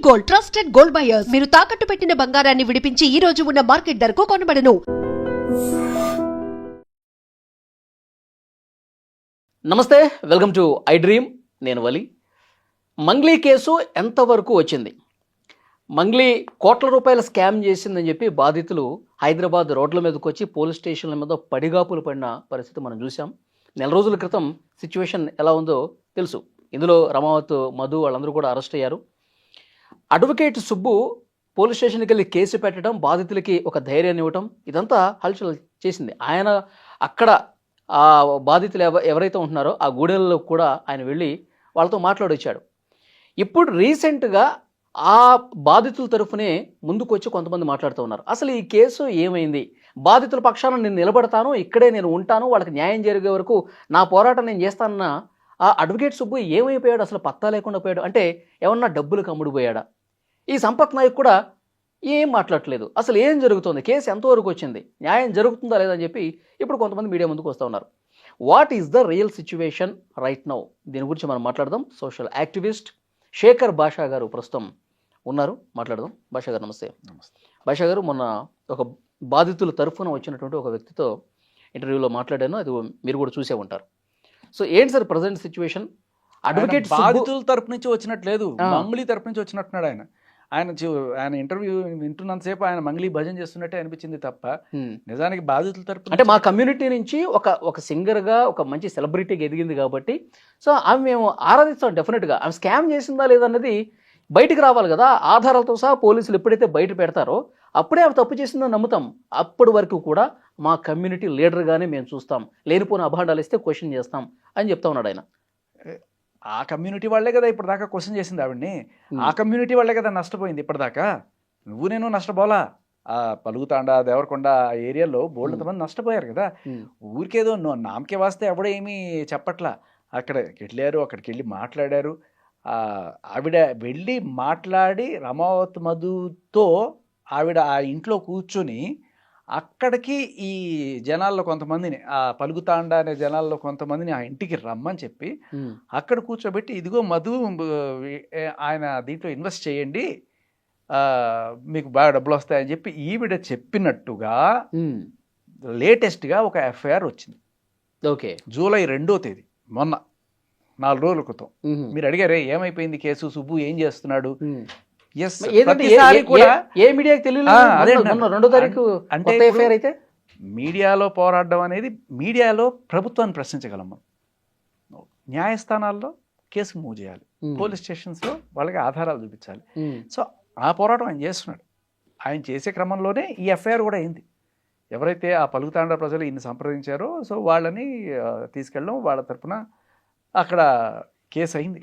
Gold, trusted gold buyers. మీరు తాకట్టు పెట్టిన బంగారాన్ని విడిపించి ఈ రోజు ఉన్న మార్కెట్ ధరకు కొనబడను. నమస్తే, వెల్కమ్ టు ఐ డ్రీమ్. నేను వలి. మంగ్లీ కేసు ఎంతవరకు వచ్చింది? మంగ్లీ కోట్ల రూపాయల స్కామ్ చేసిందని చెప్పి బాధితులు హైదరాబాద్ రోడ్ల మీదకి వచ్చి పోలీస్ స్టేషన్ల మీద పడిగాపులు పడిన పరిస్థితి మనం చూసాం. నెల రోజుల క్రితం సిచ్యువేషన్ ఎలా ఉందో తెలుసు. ఇందులో రమావత్, మధు వాళ్ళందరూ కూడా అరెస్ట్ అయ్యారు. అడ్వకేట్ సుబ్బు పోలీస్ స్టేషన్కి వెళ్ళి కేసు పెట్టడం, బాధితులకి ఒక ధైర్యాన్ని ఇవ్వటం, ఇదంతా హల్చల్ చేసింది. ఆయన అక్కడ ఆ బాధితులు ఎవరైతే ఉంటున్నారో ఆ గూడెల్లో కూడా ఆయన వెళ్ళి వాళ్ళతో మాట్లాడొచ్చాడు. ఇప్పుడు రీసెంట్గా ఆ బాధితుల తరఫునే ముందుకు వచ్చి కొంతమంది మాట్లాడుతూ ఉన్నారు. అసలు ఈ కేసు ఏమైంది? బాధితుల పక్షాన నేను నిలబడతాను, ఇక్కడే నేను ఉంటాను, వాళ్ళకి న్యాయం జరిగే వరకు నా పోరాటం నేను చేస్తానన్న ఆ అడ్వకేట్ సుబ్బు ఏమైపోయాడు? అసలు పత్తా లేకుండా పోయాడు. అంటే ఏమన్నా డబ్బులకు అమ్ముడుపోయాడా? ఈ సంపత్ నాయక్ కూడా ఏం మాట్లాడట్లేదు. అసలు ఏం జరుగుతుంది? కేసు ఎంతవరకు వచ్చింది? న్యాయం జరుగుతుందా లేదా అని చెప్పి ఇప్పుడు కొంతమంది మీడియా ముందుకు వస్తూ ఉన్నారు. What is the real situation right now? దీని గురించి మనం మాట్లాడదాం. సోషల్ యాక్టివిస్ట్ శేఖర్ భాషా గారు ప్రస్తుతం ఉన్నారు, మాట్లాడదాం. భాషా గారు నమస్తే. భాషా గారు, మొన్న ఒక బాధితుల తరఫున వచ్చినటువంటి ఒక వ్యక్తితో ఇంటర్వ్యూలో మాట్లాడాను, అది మీరు కూడా చూసే ఉంటారు. సో ఏంటి సార్ ప్రజెంట్ సిచ్యువేషన్? అడ్వకేట్ బాధితుల తరపు నుంచి వచ్చినట్లేదు, మంగ్లీ తరపు నుంచి వచ్చినట్టున్నాడు ఆయన. ఆయన ఇంటర్వ్యూ వింటున్నంతసేపు ఆయన మంగ్లీ భజన చేస్తున్నట్టే అనిపించింది తప్ప నిజానికి బాధితుల తరపు అంటే మా కమ్యూనిటీ నుంచి ఒక సింగర్గా ఒక మంచి సెలబ్రిటీకి ఎదిగింది కాబట్టి సో ఆమె మేము ఆరాధిస్తాం. డెఫినెట్గా ఆమె స్కామ్ చేసిందా లేదన్నది బయటికి రావాలి కదా. ఆధారాలతో సహా పోలీసులు ఎప్పుడైతే బయట పెడతారో అప్పుడే ఆమె తప్పు చేసిందని నమ్ముతాం. అప్పటి వరకు కూడా మా కమ్యూనిటీ లీడర్గానే మేము చూస్తాం, లేనిపోయిన అభాండాలు ఇస్తే క్వశ్చన్ చేస్తాం అని చెప్తా ఉన్నాడు ఆయన. ఆ కమ్యూనిటీ వాళ్ళే కదా ఇప్పటిదాకా క్వశ్చన్ చేసింది ఆవిడ్ని. ఆ కమ్యూనిటీ వాళ్ళే కదా నష్టపోయింది ఇప్పటిదాకా. నువ్వు నేను నష్టపోలా. ఆ పలుగుతాండా, దేవరకొండ ఆ ఏరియాలో బోల్డంత మంది నష్టపోయారు కదా. ఊరికేదో నామకే వాస్తే ఎవడో ఏమీ చెప్పట్లా. అక్కడికి వెళ్ళారు, అక్కడికి వెళ్ళి మాట్లాడారు. ఆవిడ వెళ్ళి మాట్లాడి రమావత్ మధుతో ఆవిడ ఆ ఇంట్లో కూర్చొని అక్కడికి ఈ జనాల్లో కొంతమందిని, ఆ పలుగుతాండా అనే జనాల్లో కొంతమందిని ఆ ఇంటికి రమ్మని చెప్పి అక్కడ కూర్చోబెట్టి, ఇదిగో మధు ఆయన దీంట్లో ఇన్వెస్ట్ చేయండి, మీకు బాగా డబ్బులు వస్తాయని చెప్పి ఈవిడ చెప్పినట్టుగా లేటెస్ట్గా ఒక ఎఫ్ఐఆర్ వచ్చింది. ఓకే, జూలై 2వ తేదీ, మొన్న 4 రోజుల క్రితం. మీరు అడిగారే ఏమైపోయింది కేసు, సుబ్బు ఏం చేస్తున్నాడు? అయితే మీడియాలో పోరాడడం అనేది, మీడియాలో ప్రభుత్వాన్ని ప్రశ్నించగలం మనం, న్యాయస్థానాల్లో కేసు మూవ్ చేయాలి, పోలీస్ స్టేషన్స్లో వాళ్ళకి ఆధారాలు చూపించాలి. సో ఆ పోరాటం ఆయన చేస్తున్నాడు. ఆయన చేసే క్రమంలోనే ఈ ఎఫ్ఐఆర్ కూడా అయింది. ఎవరైతే ఆ పలుకుతాండ ప్రజలు ఈయన్ని సంప్రదించారో సో వాళ్ళని తీసుకెళ్ళడం, వాళ్ళ తరఫున అక్కడ కేసు అయింది.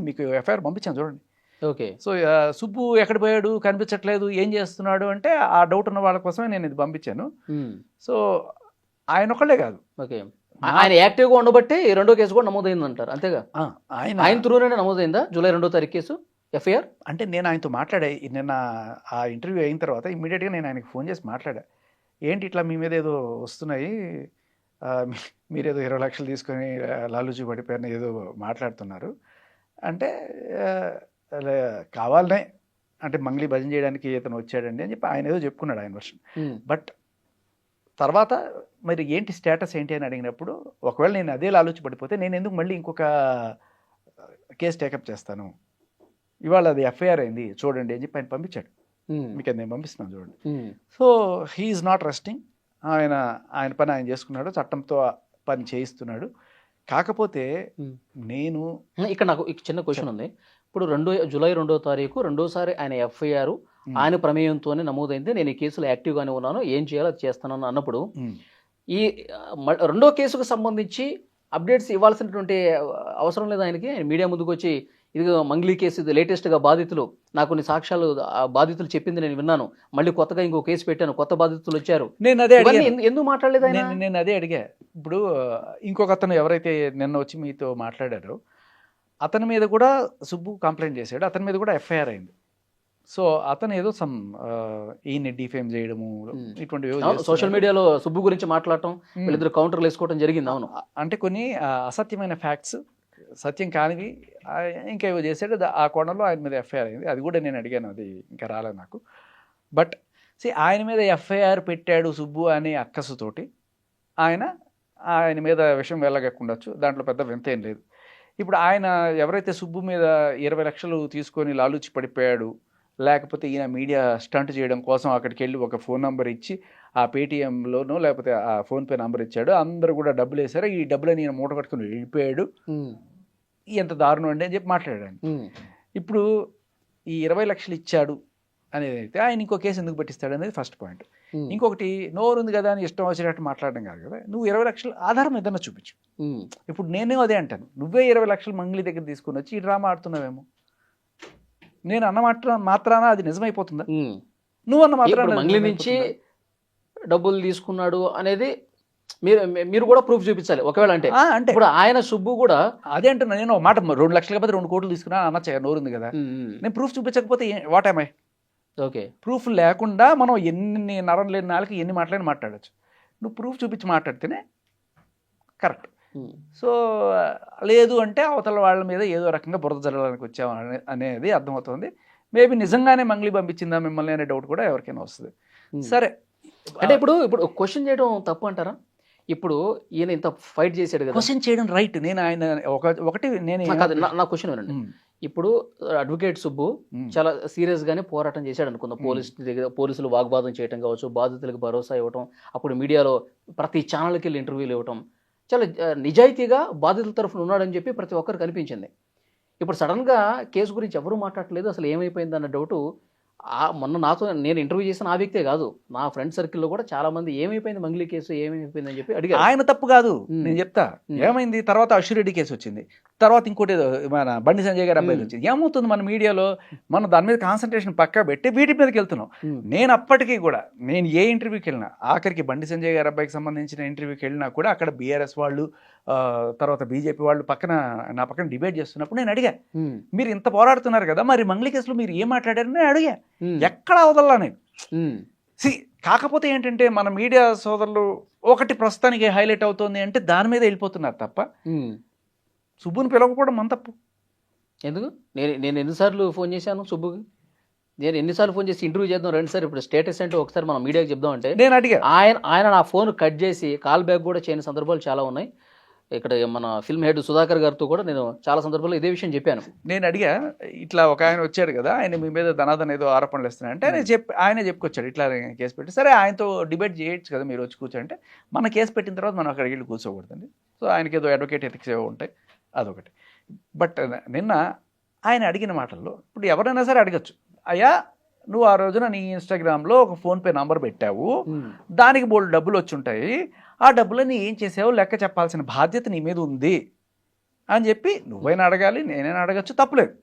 మీకు ఎఫ్ఐఆర్ పంపించాను చూడండి. ఓకే. సో సుబ్బు ఎక్కడ పోయాడు, కనిపించట్లేదు, ఏం చేస్తున్నాడు అంటే ఆ డౌట్ ఉన్న వాళ్ళ కోసమే నేను ఇది పంపించాను. సో ఆయన ఒకళ్ళే కాదు, ఓకే, ఆయన యాక్టివ్గా ఉండబట్టి రెండో కేసు కూడా నమోదైంది అంటారు, అంతేగా? ఆయన త్రూనే నమోదైందా జూలై 2వ తారీఖు కేసు ఎఫ్ఐఆర్? అంటే నేను ఆయనతో మాట్లాడా నిన్న. ఆ ఇంటర్వ్యూ అయిన తర్వాత ఇమ్మీడియట్గా నేను ఆయనకి ఫోన్ చేసి మాట్లాడా. ఏంటి ఇట్లా మీ మీద ఏదో వస్తున్నాయి, మీరేదో 20 లక్షలు తీసుకొని లాలూజీ పడిపోయారని ఏదో మాట్లాడుతున్నారు అంటే, కావాలనే అంటే మంగ్లీ భజన చేయడానికి ఇతను వచ్చాడండి అని చెప్పి ఆయన ఏదో చెప్పుకున్నాడు ఆయన వర్షన్. బట్ తర్వాత మరి ఏంటి స్టేటస్ ఏంటి అని అడిగినప్పుడు, ఒకవేళ నేను అదే లాలూచి పడిపోతే నేను ఎందుకు మళ్ళీ ఇంకొక కేసు టేకప్ చేస్తాను, ఇవాళ అది ఎఫ్ఐఆర్ అయింది చూడండి అని చెప్పి ఆయన పంపించాడు. మీకు అది నేను పంపిస్తున్నాను చూడండి. So he's not resting. ఆయన పని ఆయన చేసుకున్నాడు, చట్టంతో పని చేయిస్తున్నాడు. కాకపోతే నేను ఇక్కడ నాకు చిన్న క్వశ్చన్ ఉంది. ఇప్పుడు జూలై 2వ తారీఖు రెండోసారి ఆయన ఎఫ్ఐఆర్ ఆయన ప్రమేయంతోనే నమోదైంది, నేను ఈ కేసులో యాక్టివ్గానే ఉన్నాను, ఏం చేయాలో అది చేస్తానని అన్నప్పుడు ఈ రెండో కేసుకు సంబంధించి అప్డేట్స్ ఇవ్వాల్సినటువంటి అవసరం లేదు ఆయనకి? మీడియా ముందుకు వచ్చి ఇది మంగ్లీ కేసు, ఇది లేటెస్ట్గా బాధితులు, నాకు కొన్ని సాక్ష్యాలు బాధితులు చెప్పింది నేను విన్నాను, మళ్ళీ కొత్తగా ఇంకో కేసు పెట్టాను, కొత్త బాధితులు వచ్చారు, నేను అదే ఎందుకు మాట్లాడలేదు ఆయన? నేను అదే అడిగా. ఇప్పుడు ఇంకొక అతను ఎవరైతే నిన్న వచ్చి మీతో మాట్లాడారో అతని మీద కూడా సుబ్బు కంప్లైంట్ చేశాడు, అతని మీద కూడా ఎఫ్ఐఆర్ అయింది. సో అతను ఏదో సమ్ ఈయన్ని డిఫేమ్ చేయడము ఇటువంటివి సోషల్ మీడియాలో సుబ్బు గురించి మాట్లాడటం, వీళ్ళిద్దరు కౌంటర్లు వేసుకోవడం జరిగింది. అవును, అంటే కొన్ని అసత్యమైన ఫ్యాక్ట్స్ సత్యం కానివి ఇంకా ఏవో చేశాడు. ఆ కోణంలో ఆయన మీద ఎఫ్ఐఆర్ అయింది. అది కూడా నేను అడిగాను, అది ఇంకా రాలేదు నాకు. బట్ ఆయన మీద ఎఫ్ఐఆర్ పెట్టాడు సుబ్బు అనే అక్కసుతోటి ఆయన మీద విషయం వెళ్ళగక్కుండొచ్చు, దాంట్లో పెద్ద వింత ఏం లేదు. ఇప్పుడు ఆయన ఎవరైతే సుబ్బు మీద 20 లక్షలు తీసుకొని లాలూచి పడిపోయాడు, లేకపోతే ఈయన మీడియా స్టంట్ చేయడం కోసం అక్కడికి వెళ్ళి ఒక ఫోన్ నెంబర్ ఇచ్చి ఆ పేటీఎంలోనో లేకపోతే ఆ ఫోన్పే నెంబర్ ఇచ్చాడు, అందరూ కూడా డబ్బులు వేశారు, ఈ డబ్బులని ఈయన మూట కట్టుకుని వెళ్ళిపోయాడు, ఎంత దారుణం అండి అని చెప్పి మాట్లాడాడు. ఇప్పుడు ఈ 20 లక్షలు ఇచ్చాడు అనేది అయితే ఆయన ఇంకో కేసు ఎందుకు పెట్టిస్తాడు అనేది ఫస్ట్ పాయింట్. ఇంకొకటి, నోరుంది కదా అని ఇష్టం వచ్చినట్టు మాట్లాడడం కాదు కదా, నువ్వు 20 లక్షలు ఆధారం ఏదన్నా చూపించు. ఇప్పుడు నేనే అదే అంటాను, నువ్వే 20 లక్షలు మంగ్లీ దగ్గర తీసుకుని వచ్చి ఈ డ్రామా ఆడుతున్నావేమో, నేను అన్న మాత్రాన అది నిజమైపోతుందా? నువ్వు అన్న మాత్రాన మంగ్లీ నుంచి డబ్బులు తీసుకున్నాడు అనేది మీరు కూడా ప్రూఫ్ చూపించాలి ఒకవేళ. అంటే ఇప్పుడు ఆయన సుబ్బు కూడా అదే అంటున్నా, నేను మాట 2 లక్షలు కాకపోతే 2 కోట్లు తీసుకున్నా అన్న నోరుంది కదా, నేను ప్రూఫ్ చూపించకపోతే వాట్ ఏమై? ఓకే, ప్రూఫ్ లేకుండా మనం ఎన్ని నరం లేని నాళ్ళకి ఎన్ని మాట్లాడచ్చు. నువ్వు ప్రూఫ్ చూపించి మాట్లాడితేనే కరెక్ట్. సో లేదు అంటే అవతల వాళ్ళ మీద ఏదో రకంగా బురద జల్లడానికి వచ్చాము అనేది అర్థమవుతుంది. మేబీ నిజంగానే మంగ్లీ పంపించిందా మిమ్మల్ని అనే డౌట్ కూడా ఎవరికైనా వస్తుంది. సరే, అంటే ఇప్పుడు క్వశ్చన్ చేయడం తప్పు అంటారా? ఇప్పుడు ఈయన ఇంత ఫైట్ చేశాడు కదా, క్వశ్చన్ చేయడం రైట్. నేను ఆయన ఒకటి నేను నా క్వశ్చన్ వినండి. ఇప్పుడు అడ్వకేట్ సుబ్బు చాలా సీరియస్ గానే పోరాటం చేశాడు అనుకుందాం. పోలీసులు వాగ్వాదం చేయడం కావచ్చు, బాధితులకు భరోసా ఇవ్వటం, అప్పుడు మీడియాలో ప్రతి ఛానల్కి వెళ్ళి ఇంటర్వ్యూలు ఇవ్వటం, చాలా నిజాయితీగా బాధితుల తరఫున ఉన్నాడని చెప్పి ప్రతి ఒక్కరు కనిపించింది. ఇప్పుడు సడన్గా కేసు గురించి ఎవరూ మాట్లాడలేదు, అసలు ఏమైపోయింది అన్న డౌటు. మొన్న నాతో నేను ఇంటర్వ్యూ చేసిన ఆ వ్యక్తే కాదు, నా ఫ్రెండ్ సర్కిల్లో కూడా చాలా మంది ఏమైపోయింది మంగ్లీ కేసు ఏమైపోయింది అని చెప్పి అడిగారు. ఆయన తప్పు కాదు, నేను చెప్తా ఏమైంది. తర్వాత అశ్విరెడ్డి కేసు వచ్చింది, తర్వాత ఇంకోటి మన బండి సంజయ్ గారి అబ్బాయి వచ్చింది. ఏమవుతుంది, మన మీడియాలో మనం దాని మీద కాన్సన్ట్రేషన్ పక్కా పెట్టి వీటి మీదకి వెళ్తున్నాం. నేను అప్పటికీ కూడా నేను ఏ ఇంటర్వ్యూకి వెళ్ళినా, ఆఖరికి బండి సంజయ్ గారి అబ్బాయికి సంబంధించిన ఇంటర్వ్యూకి వెళ్ళినా కూడా అక్కడ బీఆర్ఎస్ వాళ్ళు తర్వాత బీజేపీ వాళ్ళు నా పక్కన డిబేట్ చేస్తున్నప్పుడు నేను అడిగా, మీరు ఇంత పోరాడుతున్నారు కదా, మరి మంగ్లీ కేసులో మీరు ఏం మాట్లాడారని నేను అడిగా. ఎక్కడ అవదల్లా నేను. కాకపోతే ఏంటంటే మన మీడియా సోదరులు ఒకటి ప్రస్తుతానికి హైలైట్ అవుతోంది అంటే దాని మీద వెళ్ళిపోతున్నారు తప్ప సుబ్బుని పిలవకపోవడం మన తప్పు. ఎందుకు? నేను ఎన్నిసార్లు ఫోన్ చేశాను సుబ్బుకి, నేను ఎన్నిసార్లు ఫోన్ చేసి ఇంటర్వ్యూ చేద్దాం రండి సార్, ఇప్పుడు స్టేటస్ అంటే ఒకసారి మనం మీడియాకి చెప్దాం అంటే నేను అడిగా. ఆయన నా ఫోన్ కట్ చేసి కాల్ బ్యాక్ కూడా చేయని సందర్భాలు చాలా ఉన్నాయి. ఇక్కడ మన ఫిల్మ్ హెడ్ సుధాకర్ గారితో కూడా నేను చాలా సందర్భాల్లో ఇదే విషయం చెప్పాను. నేను అడిగా, ఇట్లా ఒక ఆయన వచ్చాడు కదా, ఆయన మీ మీద ధనాధన ఏదో ఆరోపణలు ఇస్తున్నాయి అంటే ఆయనే చెప్పుకొచ్చాడు ఇట్లా కేసు పెట్టి. సరే, ఆయనతో డిబేట్ చేయొచ్చు కదా, మీరు వచ్చి కూర్చోంటే మన కేసు పెట్టిన తర్వాత మనం అక్కడికి వెళ్ళి కూర్చోకూడదండి. సో ఆయనకి ఏదో అడ్వకేట్ ఎథిక్స్ ఏవో ఉంటాయి, అదొకటి. బట్ నిన్న ఆయన అడిగిన మాటల్లో ఇప్పుడు ఎవరైనా సరే అడగచ్చు, అయ్యా నువ్వు ఆ రోజున నీ ఇన్స్టాగ్రామ్లో ఒక ఫోన్పే నంబర్ పెట్టావు, దానికి బోల్డ్ డబ్బులు వచ్చి ఉంటాయి, ఆ డబ్బులని ఏం చేసావో లెక్క చెప్పాల్సిన బాధ్యత నీ మీద ఉంది అని చెప్పి నువ్వైనా అడగాలి, నేనైనా అడగచ్చు, తప్పులేదు.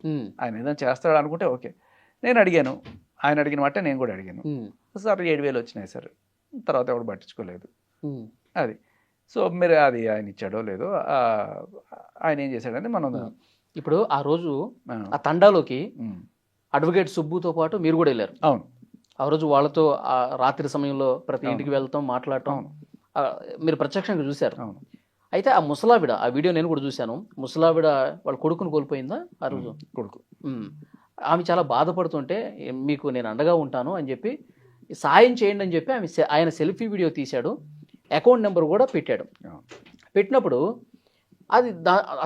ఆయన ఏదైనా చేస్తాడు అనుకుంటే ఓకే. నేను అడిగాను, ఆయన అడిగిన మాట నేను కూడా అడిగాను. సార్ 7,000 వచ్చినాయి సార్, తర్వాత ఎవడు పట్టించుకోలేదు అది. సో మీరు అది ఆయన ఇచ్చాడో లేదో, ఆయన ఏం చేశాడని మనం ఇప్పుడు ఆ రోజు ఆ తండాలోకి అడ్వకేట్ సుబ్బుతో పాటు మీరు కూడా వెళ్ళారు. అవును, ఆ రోజు వాళ్ళతో రాత్రి సమయంలో ప్రతి ఇంటికి వెళ్తాం, మాట్లాడటం మీరు ప్రత్యక్షంగా చూశారు. అయితే ఆ ముసలావిడ, ఆ వీడియో నేను కూడా చూశాను, ముసలావిడ వాళ్ళ కొడుకును కోల్పోయిందా ఆ రోజు? కొడుకు. ఆమె చాలా బాధపడుతుంటే మీకు నేను అండగా ఉంటాను అని చెప్పి సాయం చేయండి అని చెప్పి ఆయన సెల్ఫీ వీడియో తీశాడు, అకౌంట్ నెంబర్ కూడా పెట్టాడు. పెట్టినప్పుడు అది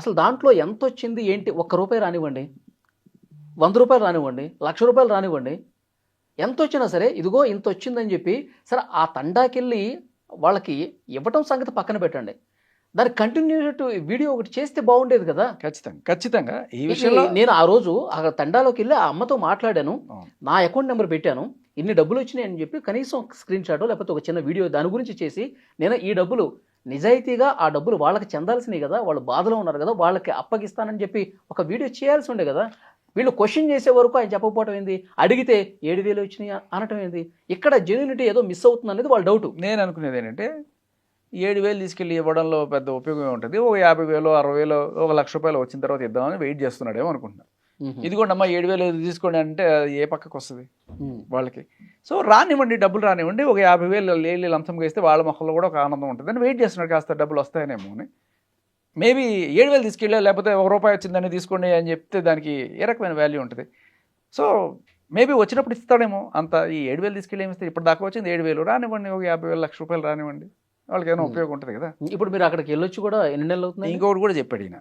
అసలు దాంట్లో ఎంత వచ్చింది ఏంటి, ₹1 రానివ్వండి, ₹100 రానివ్వండి, ₹1,00,000 రానివ్వండి, ఎంత వచ్చినా సరే ఇదిగో ఇంత వచ్చిందని చెప్పి సరే ఆ తండాకెళ్ళి వాళ్ళకి ఇవ్వటం సంగతి పక్కన పెట్టండి, దాని కంటిన్యూట్ వీడియో ఒకటి చేస్తే బాగుండేది కదా. ఖచ్చితంగా ఈ విషయంలో నేను ఆ రోజు ఆ తండాలోకి వెళ్ళి ఆ అమ్మతో మాట్లాడాను, నా అకౌంట్ నెంబర్ పెట్టాను, ఇన్ని డబ్బులు వచ్చినాయి అని చెప్పి కనీసం స్క్రీన్ షాట్ లేకపోతే ఒక చిన్న వీడియో దాని గురించి చేసి, నేను ఈ డబ్బులు నిజాయితీగా ఆ డబ్బులు వాళ్ళకి చెందాల్సినవి కదా, వాళ్ళు బాధలో ఉన్నారు కదా, వాళ్ళకి అప్పగిస్తానని చెప్పి ఒక వీడియో చేయాల్సి ఉండే కదా. వీళ్ళు క్వశ్చన్ చేసే వరకు ఆయన చెప్పకపోవటం ఏంది, అడిగితే 7,000 వచ్చినాయి అనటం ఏంది, ఇక్కడ జెన్యూనిటీ ఏదో మిస్ అవుతుంది అనేది వాళ్ళ డౌట్. నేను అనుకునేది ఏంటంటే 7,000 తీసుకెళ్ళి ఇవ్వడంలో పెద్ద ఉపయోగం ఉంటుంది, ఒక 50,000 60,000 ₹1,00,000 వచ్చిన తర్వాత ఇద్దామని వెయిట్ చేస్తున్నాడేమో అనుకుంటున్నాను. ఇదిగోండి అమ్మా 7,000 తీసుకోండి అంటే ఏ పక్కకు వస్తుంది వాళ్ళకి. సో రానివ్వండి, డబ్బులు రానివ్వండి, ఒక 50,000 లంచంగా ఇస్తే వాళ్ళ మొక్కల్లో కూడా ఒక ఆనందం ఉంటుంది అని వెయిట్ చేస్తున్నాడు, కాస్త డబ్బులు వస్తాయనేమో అని. మేబీ 7,000 తీసుకెళ్ళా లేకపోతే ₹1 వచ్చిందని తీసుకోండి అని చెప్తే దానికి ఏ రకమైన వాల్యూ ఉంటుంది. సో మేబీ వచ్చినప్పుడు ఇస్తాడేమో, అంత ఈ 7,000 తీసుకెళ్ళి ఏమి ఇస్తే ఇప్పుడు దాకా వచ్చింది 7,000 రానివ్వండి, ఒక 50,000 ₹1,00,000 రానివ్వండి, వాళ్ళకి ఏమైనా ఉపయోగం ఉంటుంది కదా. ఇప్పుడు మీరు అక్కడికి వెళ్ళొచ్చు కూడా ఎన్ని నెలలు అవుతుంది? ఇంకొకటి కూడా చెప్పాడు ఈయన,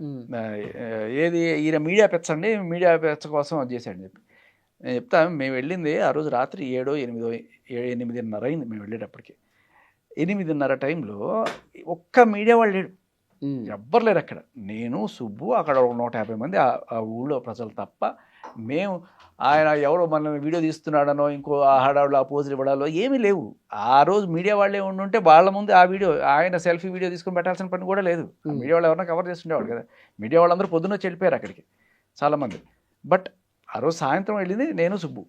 ఏది ఈయన మీడియా పెచ్చండి, మీడియా పెచ్చ కోసం అది చేశాడని చెప్పి. నేను చెప్తా, మేము వెళ్ళింది ఆ రోజు రాత్రి 8:30 అయింది మేము వెళ్ళేటప్పటికి. 8:30 టైంలో ఒక్క మీడియా వాళ్ళు లేడు, ఎవ్వరు లేరు అక్కడ. నేను, సుబ్బు, అక్కడ 150 మంది ఆ ఊళ్ళో ప్రజలు తప్ప. మేము ఆయన ఎవరో మన వీడియో తీస్తున్నాడనో ఇంకో హడావులో ఆ పోజులు ఇవ్వడాలో ఏమీ లేవు. ఆ రోజు మీడియా వాళ్ళే ఉండుంటే వాళ్ళ ముందు ఆ వీడియో, ఆయన సెల్ఫీ వీడియో తీసుకొని పెట్టాల్సిన పని కూడా లేదు. మీడియా వాళ్ళు ఎవరైనా కవర్ చేస్తుండేవాడు కదా. మీడియా వాళ్ళందరూ పొద్దున్న వచ్చి వెళ్ళిపోయారు అక్కడికి చాలామంది. బట్ ఆ రోజు సాయంత్రం వెళ్ళింది నేను, సుబ్బు.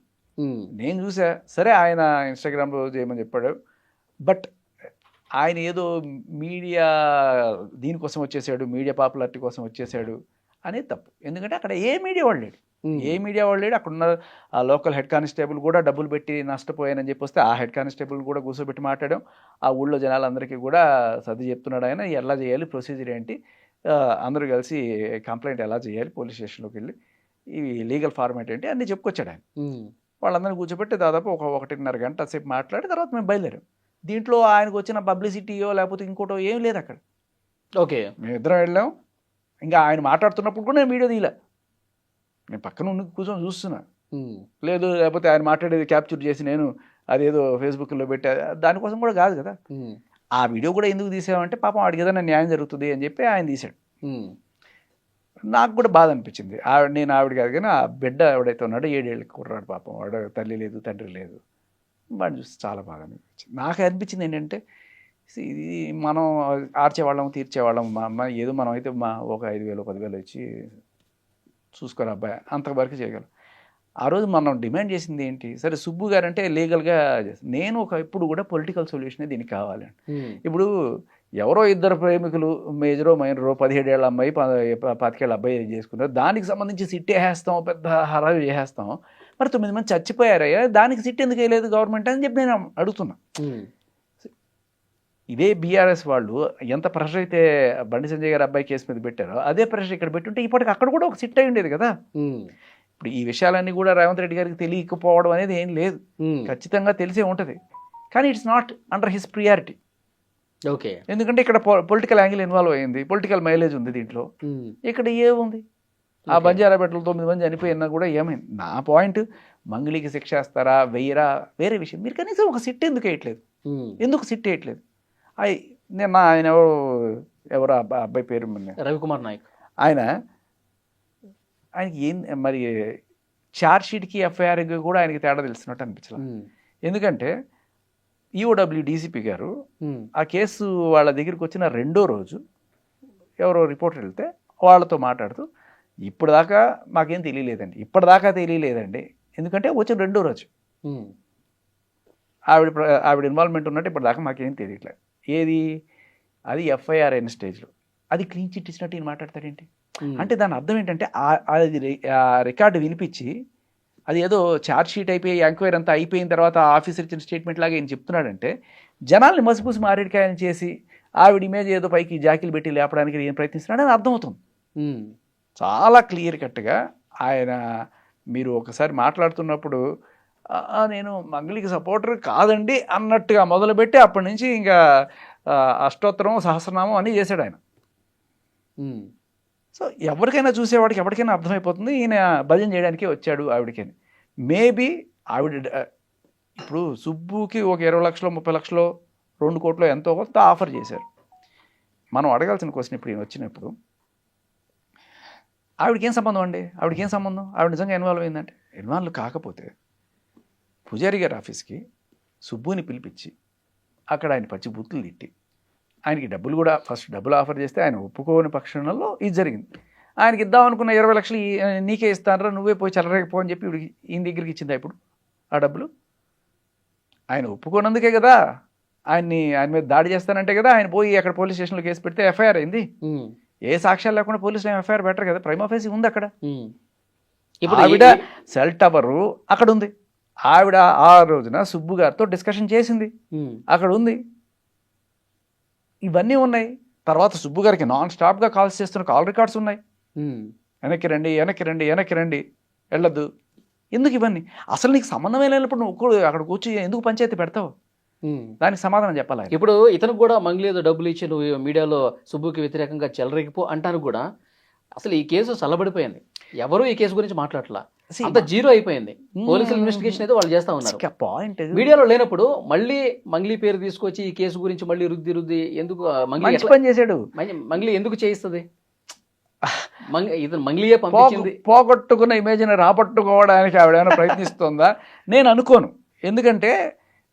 నేను చూసా, సరే ఆయన ఇన్స్టాగ్రామ్లో చేయమని చెప్పాడు, బట్ ఆయన ఏదో మీడియా దీనికోసం వచ్చేసాడు, మీడియా పాపులారిటీ కోసం వచ్చేసాడు అనేది తప్పు. ఎందుకంటే అక్కడ ఏ మీడియా వాళ్ళు లేడు, అక్కడున్న ఆ లోకల్ హెడ్ కానిస్టేబుల్ కూడా డబ్బులు పెట్టి నష్టపోయానని చెప్పి వస్తే ఆ హెడ్ కానిస్టేబుల్ కూడా కూర్చోబెట్టి మాట్లాడాం. ఆ ఊళ్ళో జనాలందరికీ కూడా సర్ది చెప్తున్నాడు ఆయన, ఎలా చేయాలి, ప్రొసీజర్ ఏంటి, అందరూ కలిసి కంప్లైంట్ ఎలా చేయాలి, పోలీస్ స్టేషన్లోకి వెళ్ళి ఇవి లీగల్ ఫార్మాట్ ఏంటి అన్నీ చెప్పుకొచ్చాడు ఆయన. వాళ్ళందరినీ కూర్చోబెట్టి దాదాపు 1.5 గంట సేపు మాట్లాడి తర్వాత మేము బయలుదేరాం. దీంట్లో ఆయనకు వచ్చిన పబ్లిసిటీయో లేకపోతే ఇంకోటో ఏం లేదు అక్కడ. ఓకే, మేమిద్దరం వెళ్ళాం. ఇంకా ఆయన మాట్లాడుతున్నప్పుడు కూడా నేను వీడియో తీయలే, నేను పక్కన ఉండి కూర్చొని చూస్తున్నా. లేదు లేకపోతే ఆయన మాట్లాడేది క్యాప్చర్ చేసి నేను అదేదో ఫేస్బుక్లో పెట్టా, దానికోసం కూడా కాదు కదా. ఆ వీడియో కూడా ఎందుకు తీసామంటే పాపం వాడికి ఏదైనా న్యాయం జరుగుతుంది అని చెప్పి ఆయన తీశాడు. నాకు కూడా బాధ అనిపించింది. నేను ఆవిడ కాదు కానీ ఆ బిడ్డ ఎవడైతే ఉన్నాడో 7 ఏళ్ళకి కుర్రాడు, పాపం వాడు తల్లి లేదు తండ్రి లేదు, వాడిని చూసి చాలా బాగా అనిపించింది. నాకు అనిపించింది ఏంటంటే, ఇది మనం ఆర్చేవాళ్ళం తీర్చేవాళ్ళం, మా అమ్మ ఏదో మనం అయితే ఒక 5,000 10,000 ఇచ్చి చూసుకోరు అబ్బాయి, అంతవరకు చేయగలం. ఆ రోజు మనం డిమాండ్ చేసింది ఏంటి, సరే సుబ్బు గారు అంటే లీగల్గా నేను ఎప్పుడు కూడా పొలిటికల్ సొల్యూషనే దీనికి కావాలండి. ఇప్పుడు ఎవరో ఇద్దరు ప్రేమికులు మేజరో మైనరో 17 ఏళ్ళ అమ్మాయి 25 ఏళ్ళ అబ్బాయి చేసుకున్నారు, దానికి సంబంధించి సిట్ వేసేస్తాం, పెద్ద హరాజు చేసేస్తాం. మరి 9 మంది చచ్చిపోయారయ్యా, దానికి సిట్ ఎందుకు వేయలేదు గవర్నమెంట్ అని చెప్పి నేను అడుగుతున్నా. ఇదే బీఆర్ఎస్ వాళ్ళు ఎంత ప్రెషర్ అయితే బండి సంజయ్ గారి అబ్బాయి కేసు మీద పెట్టారో అదే ప్రెషర్ ఇక్కడ పెట్టుంటే ఇప్పటికి అక్కడ కూడా ఒక సిట్ అయి ఉండేది కదా. ఇప్పుడు ఈ విషయాలన్నీ కూడా రేవంత్ రెడ్డి గారికి తెలియకపోవడం అనేది ఏం లేదు, ఖచ్చితంగా తెలిసే ఉంటుంది. కానీ it's not under his priority. Okay, ఎందుకంటే ఇక్కడ పొలిటికల్ యాంగిల్ ఇన్వాల్వ్ అయ్యింది, పొలిటికల్ మైలేజ్ ఉంది దీంట్లో. ఇక్కడ ఏముంది, ఆ బంజారాపేటలో 9 మంది చనిపోయినా కూడా ఏమైంది. నా పాయింట్, మంగళికి శిక్ష వేస్తారా వెయ్యరా వేరే విషయం, మీరు కనీసం ఒక సిట్ ఎందుకు వేయట్లేదు, ఎందుకు సిట్ వేయట్లేదు? నేను ఆయన ఎవరో అబ్బాయి పేరు రవికుమార్ నాయక్, ఆయనకి ఏం మరి ఛార్జ్ షీట్కి ఎఫ్ఐఆర్కి కూడా ఆయనకి తేడా తెలిసినట్టు అనిపించలేదు. ఎందుకంటే ఈఓడబ్ల్యూ డీసీపీ గారు ఆ కేసు వాళ్ళ దగ్గరికి వచ్చిన 2వ రోజు ఎవరో రిపోర్టర్ వెళ్తే వాళ్ళతో మాట్లాడుతూ ఇప్పుడు దాకా మాకేం తెలియలేదండి, ఎందుకంటే వచ్చిన 2వ రోజు ఆవిడ ఇన్వాల్వ్మెంట్ ఉన్నట్టు ఇప్పుడు దాకా మాకేం తెలియట్లేదు. ఏది అది ఎఫ్ఐఆర్ అయిన స్టేజ్లో అది క్లీన్ చిట్ ఇచ్చినట్టు ఈయన మాట్లాడతాడేంటి? అంటే దాని అర్థం ఏంటంటే అది రికార్డు వినిపించి అది ఏదో ఛార్జ్ షీట్ అయిపోయి ఎంక్వైరీ అంతా అయిపోయిన తర్వాత ఆఫీసర్ ఇచ్చిన స్టేట్మెంట్ లాగా ఈయన చెప్తున్నాడంటే జనాల్ని మసిపూసి మారేడికాయని చేసి ఆవిడ ఇమేజ్ ఏదో పైకి జాకీలు పెట్టి లేపడానికి ఈయన ప్రయత్నిస్తున్నాడని అర్థమవుతుంది. చాలా క్లియర్ కట్గా ఆయన మీరు ఒకసారి మాట్లాడుతున్నప్పుడు నేను మంగళికి సపోర్టర్ కాదండి అన్నట్టుగా మొదలుపెట్టి అప్పటి నుంచి ఇంకా అష్టోత్తరం సహస్రనామం అన్నీ చేశాడు ఆయన. సో ఎవరికైనా చూసేవాడికి ఎవరికైనా అర్థమైపోతుంది ఈయన భజన చేయడానికే వచ్చాడు ఆవిడకని. మేబీ ఆవిడ ఇప్పుడు సుబ్బుకి ఒక 20 లక్షలు 30 లక్షలు 2 కోట్లు ఎంతో కొంత ఆఫర్ చేశారు. మనం అడగాల్సిన క్వశ్చన్ ఇప్పుడు ఈయన వచ్చినప్పుడు ఆవిడకేం సంబంధం అండి, ఆవిడ నిజంగా ఇన్వాల్వ్ అయిందంటే ఇన్వాల్వ్ కాకపోతే పూజారి గారి ఆఫీస్కి సుబ్బుని పిలిపించి అక్కడ ఆయన పచ్చి బూతులు తిట్టి ఆయనకి డబ్బులు కూడా ఫస్ట్ డబ్బులు ఆఫర్ చేస్తే ఆయన ఒప్పుకోని పక్షంలో ఇది జరిగింది. ఆయనకి ఇద్దాం అనుకున్న 20 లక్షలు నీకే ఇస్తానరా, నువ్వే పోయి చల్లరేకపో అని చెప్పి ఈయన దగ్గరికి ఇచ్చిందా ఇప్పుడు ఆ డబ్బులు? ఆయన ఒప్పుకోనందుకే కదా, ఆయన మీద దాడి చేస్తానంటే కదా ఆయన పోయి అక్కడ పోలీస్ స్టేషన్లో కేసు పెడితే ఎఫ్ఐఆర్ అయింది. ఏ సాక్ష్యాలు లేకుండా పోలీసులు ఎఫ్ఐఆర్ పెట్టరు కదా, ప్రైమా ఫేసి ఉంది అక్కడ. ఆవిడ సెల్ టవర్ అక్కడ ఉంది, ఆవిడ ఆ రోజున సుబ్బు గారితో డిస్కషన్ చేసింది అక్కడ ఉంది, ఇవన్నీ ఉన్నాయి. తర్వాత సుబ్బు గారికి నాన్ స్టాప్గా కాల్స్ చేస్తున్న కాల్ రికార్డ్స్ ఉన్నాయి. ఉమ్. వెనక్కి రండి, వెనక్కి రండి, వెనక్కి రండి, వెళ్ళొద్దు. ఎందుకు ఇవన్నీ? అసలు నీకు సంబంధమే లేనప్పుడు నువ్వు అక్కడ కూర్చి ఎందుకు పంచాయతీ పెడతావు? ఉమ్. దానికి సమాధానం చెప్పాలి ఆయన. ఇప్పుడు ఇతనికి కూడా మంగ్లీ ఏదో డబ్బులు ఇచ్చి నువ్వు మీడియాలో సుబ్బుకి వ్యతిరేకంగా చెలరేగిపో అంటాను కూడా అసలు ఈ కేసు చల్లబడిపోయింది. ఎవరు ఈ కేసు గురించి మాట్లాడలా, అంత జీరో అయిపోయింది. పోలీసుల ఇన్వెస్టిగేషన్ అయితే వాళ్ళు చేస్తా ఉన్నారు. పాయింట్ మీడియాలో లేనప్పుడు మళ్ళీ మంగ్లీ పేరు తీసుకొచ్చి ఈ కేసు గురించి మళ్ళీ రుద్ది ఎందుకు మంగ్లీ మంచి పని చేశాడు. మంగ్లీ ఎందుకు చేయిస్తుంది? ఇతను మంగ్లీయే పంపించింది. పోగొట్టుకున్న ఇమేజ్ని రాబట్టుకోవడానికి ఆవిడేమైనా ప్రయత్నిస్తుందా? నేను అనుకోను. ఎందుకంటే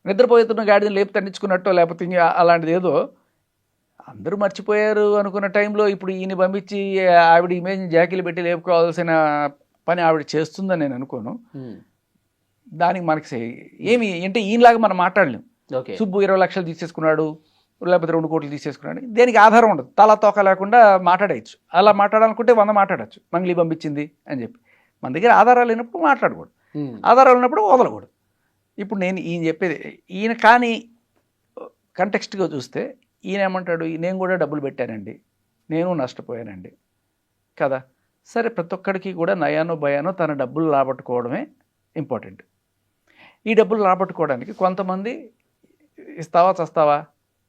నిద్రపోతున్న గాడిని లేపు తన్నించుకున్నట్టో లేకపోతే ఇంకా అలాంటిది ఏదో అందరూ మర్చిపోయారు అనుకున్న టైంలో ఇప్పుడు ఈయన పంపించి ఆవిడ ఇమేజ్ని జాకీలు పెట్టి లేపుకోవాల్సిన పని ఆవిడ చేస్తుందని నేను అనుకోను. దానికి మనకి ఏమి అంటే ఈయనలాగా మనం మాట్లాడలేం. ఓకే, సుబ్బు 20 లక్షలు తీసేసుకున్నాడు లేకపోతే 2 కోట్లు తీసేసుకున్నాడు, దేనికి ఆధారం ఉండదు. తలా తోక లేకుండా మాట్లాడేయచ్చు. అలా మాట్లాడాలనుకుంటే 100 మాట్లాడచ్చు, మంగ్లీ పంపించింది అని చెప్పి. మన దగ్గర ఆధారాలు లేనప్పుడు మాట్లాడకూడదు, ఆధారాలు ఉన్నప్పుడు వదలకూడదు. ఇప్పుడు నేను ఈయన చెప్పేది ఈయన కానీ కంటెక్స్ట్గా చూస్తే ఈయన ఏమంటాడు, నేను కూడా డబ్బులు పెట్టానండి, నేను నష్టపోయానండి కదా. సరే, ప్రతి ఒక్కడికి కూడా నయానో భయానో తన డబ్బులు రాబట్టుకోవడమే ఇంపార్టెంట్. ఈ డబ్బులు రాబట్టుకోవడానికి కొంతమంది ఇస్తావా చస్తావా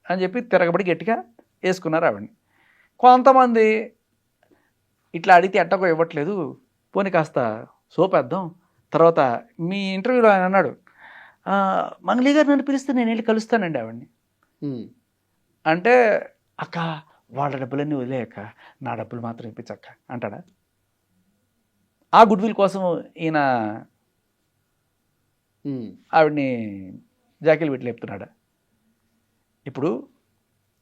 అని చెప్పి తిరగబడి గట్టిగా వేసుకున్నారు ఆవిడని. కొంతమంది ఇట్లా అడిగితే ఎట్టకో ఇవ్వట్లేదు, పోనీ కాస్త సోపేద్దాం. తర్వాత మీ ఇంటర్వ్యూలో ఆయన అన్నాడు, మంగ్లీ గారు నన్ను పిలిస్తే నేను వెళ్ళి కలుస్తానండి ఆవిడని అంటే, అక్క వాళ్ళ డబ్బులన్నీ వదిలేయక్క, నా డబ్బులు మాత్రం ఇప్పించక్క అంటాడా? ఆ గుడ్ విల్ కోసం ఈయన ఆవిడ్ని జాకీలు పెట్టి లేపుతున్నాడా? ఇప్పుడు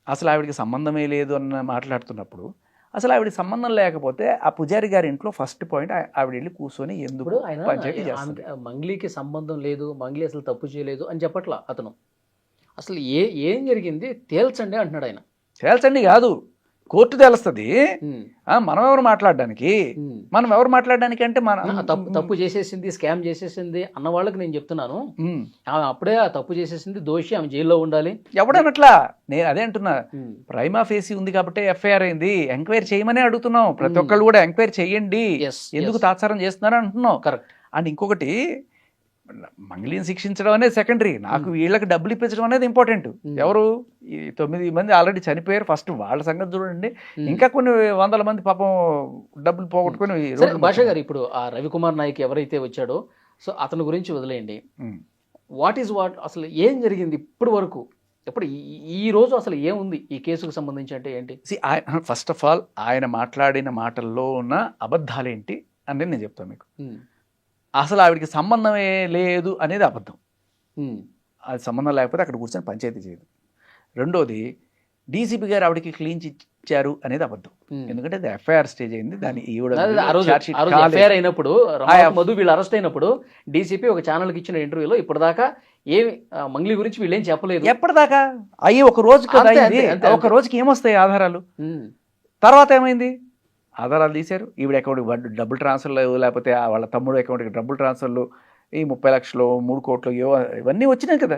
అసలు ఆవిడికి సంబంధమే లేదు అన్న మాట్లాడుతున్నప్పుడు అసలు ఆవిడకి సంబంధం లేకపోతే ఆ పుజారి గారి ఇంట్లో ఫస్ట్ పాయింట్ ఆవిడ వెళ్ళి కూర్చొని ఎందుకు పంచాయతీ చేస్తుంది? మంగ్లీకి సంబంధం లేదు, మంగ్లీ అసలు తప్పు చేయలేదు అని చెప్పట్లా అతను. అసలు ఏం జరిగింది తేల్చండి అంటున్నాడు ఆయన. తేల్చండి కాదు, కోర్టు తేలుస్తుంది. మనం ఎవరు మాట్లాడడానికి? మనం ఎవరు మాట్లాడడానికి అంటే మన తప్పు చేసేసింది, స్కామ్ చేసేసింది అన్న వాళ్ళకి నేను చెప్తున్నాను. ఆమె అప్పుడే ఆ తప్పు చేసేసింది, దోషి, ఆమె జైల్లో ఉండాలి. ఎవడనట్లా? నేను అదే అంటున్నా, ప్రైమా ఫేసి ఉంది కాబట్టి ఎఫ్ఐఆర్ అయింది, ఎంక్వైరీ చేయమని అడుగుతున్నాం. ప్రతి ఒక్కళ్ళు కూడా ఎంక్వైరీ చేయండి, ఎందుకు తాత్సారం చేస్తున్నారు అంటున్నాం. కరెక్ట్. అండ్ ఇంకొకటి, మంగ్లీని శిక్షించడం అనేది సెకండరీ, నాకు వీళ్ళకి డబ్బులు ఇప్పించడం అనేది ఇంపార్టెంట్. ఎవరు ఈ 9 మంది ఆల్రెడీ చనిపోయారు, ఫస్ట్ వాళ్ళ సంగతి చూడండి. ఇంకా కొన్ని 100 మంది పాపం డబ్బులు పోగొట్టుకుని. భాష గారు, ఇప్పుడు ఆ రవికుమార్ నాయక్ ఎవరైతే వచ్చాడో, సో అతని గురించి వదిలేయండి. వాట్ అసలు ఏం జరిగింది ఇప్పటి వరకు? ఇప్పుడు ఈ రోజు అసలు ఏముంది ఈ కేసుకు సంబంధించి అంటే ఏంటి? ఫస్ట్ ఆఫ్ ఆల్ ఆయన మాట్లాడిన మాటల్లో ఉన్న అబద్ధాలేంటి అనేది నేను చెప్తాను మీకు. అసలు ఆవిడికి సంబంధమే లేదు అనేది అబద్ధం. అది సంబంధం లేకపోతే అక్కడ కూర్చొని పంచాయతీ చేయదు. రెండోది, డీసీపీ గారు ఆవిడకి క్లీన్ ఇచ్చారు అనేది అబద్ధం. ఎందుకంటే అది ఎఫ్ఐఆర్ స్టేజ్ అయింది. దాని ఎఫ్ఐఆర్ అయినప్పుడు మధు వీళ్ళు అరెస్ట్ అయినప్పుడు డీసీపీ ఒక ఛానల్కి ఇచ్చిన ఇంటర్వ్యూలో ఇప్పటిదాకా ఏమి మంగ్లీ గురించి వీళ్ళేం చెప్పలేదు. ఎప్పటిదాకా అయ్యి ఒక రోజు కదా, ఒక రోజుకి ఏమొస్తాయి ఆధారాలు? తర్వాత ఏమైంది? ఆధారాలు తీశారు, ఈవిడ అకౌంట్కి డబ్బులు ట్రాన్స్ఫర్లు, లేకపోతే వాళ్ళ తమ్ముడు అకౌంట్కి డబ్బులు ట్రాన్స్ఫర్లు, ఈ 30 లక్షలు 3 కోట్లు ఇవన్నీ వచ్చినాయి కదా.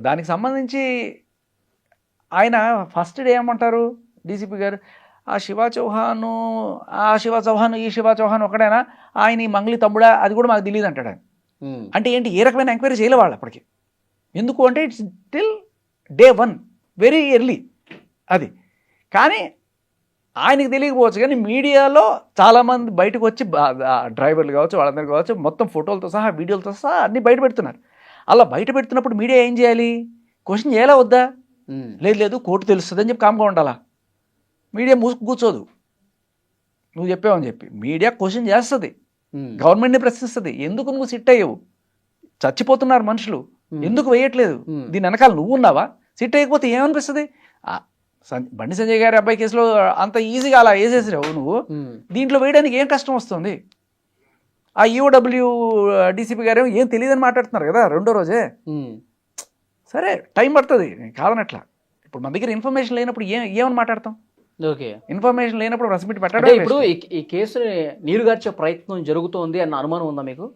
దానికి సంబంధించి ఆయన ఫస్ట్ డే ఏమంటారు డీసీపీ గారు, ఆ శివ చౌహాన్ ఈ శివ చౌహాన్ ఒకడైనా, ఆయన ఈ మంగ్లీ తమ్ముడా అది కూడా మాకు తెలియదు అంటాడు ఆయన. అంటే ఏంటి, ఏ రకమైన ఎంక్వైరీ చేయలే వాళ్ళు అప్పటికి. ఎందుకు అంటే it's till day 1, very early అది. కానీ ఆయనకి తెలియకపోవచ్చు, కానీ మీడియాలో చాలామంది బయటకు వచ్చి డ్రైవర్లు కావచ్చు, వాళ్ళందరూ కావచ్చు, మొత్తం ఫోటోలతో సహా వీడియోలతో సహా అన్నీ బయట పెడుతున్నారు. అలా బయట పెడుతున్నప్పుడు మీడియా ఏం చేయాలి? క్వశ్చన్ చేయాలా వద్దా? లేదు కోర్టు తెలుస్తుంది అని చెప్పి కామ్గా ఉండాలా? మీడియా మూసుకు కూర్చోదు, నువ్వు చెప్పావని చెప్పి. మీడియా క్వశ్చన్ చేస్తుంది, గవర్నమెంట్ని ప్రశ్నిస్తుంది. ఎందుకు నువ్వు సిట్ అయ్యవు? చచ్చిపోతున్నారు మనుషులు, ఎందుకు వేయట్లేదు? దీని వెనకాల నువ్వు ఉన్నావా? సిట్ అయ్యకపోతే ఏమనిపిస్తుంది? బండి సంజయ్ గారి అబ్బాయి కేసులో అంత ఈజీగా అలా వేసేసిరావు నువ్వు, దీంట్లో వేయడానికి ఏం కష్టం వస్తుంది? ఆ ఈఓడబ్ల్యూ డీసీపీ గారు ఏం తెలియదని మాట్లాడుతున్నారు కదా రెండో రోజే. సరే, టైం పడుతుంది కాదనట్లా. ఇప్పుడు మన దగ్గర ఇన్ఫర్మేషన్ లేనప్పుడు ఏమని మాట్లాడతాం? ఓకే, ఇన్ఫర్మేషన్ లేనప్పుడు ప్రెస్ మీట్ పెట్టడం. ఇప్పుడు ఈ కేసుని నీరుగార్చే ప్రయత్నం జరుగుతోంది అన్న అనుమానం ఉందా మీకు?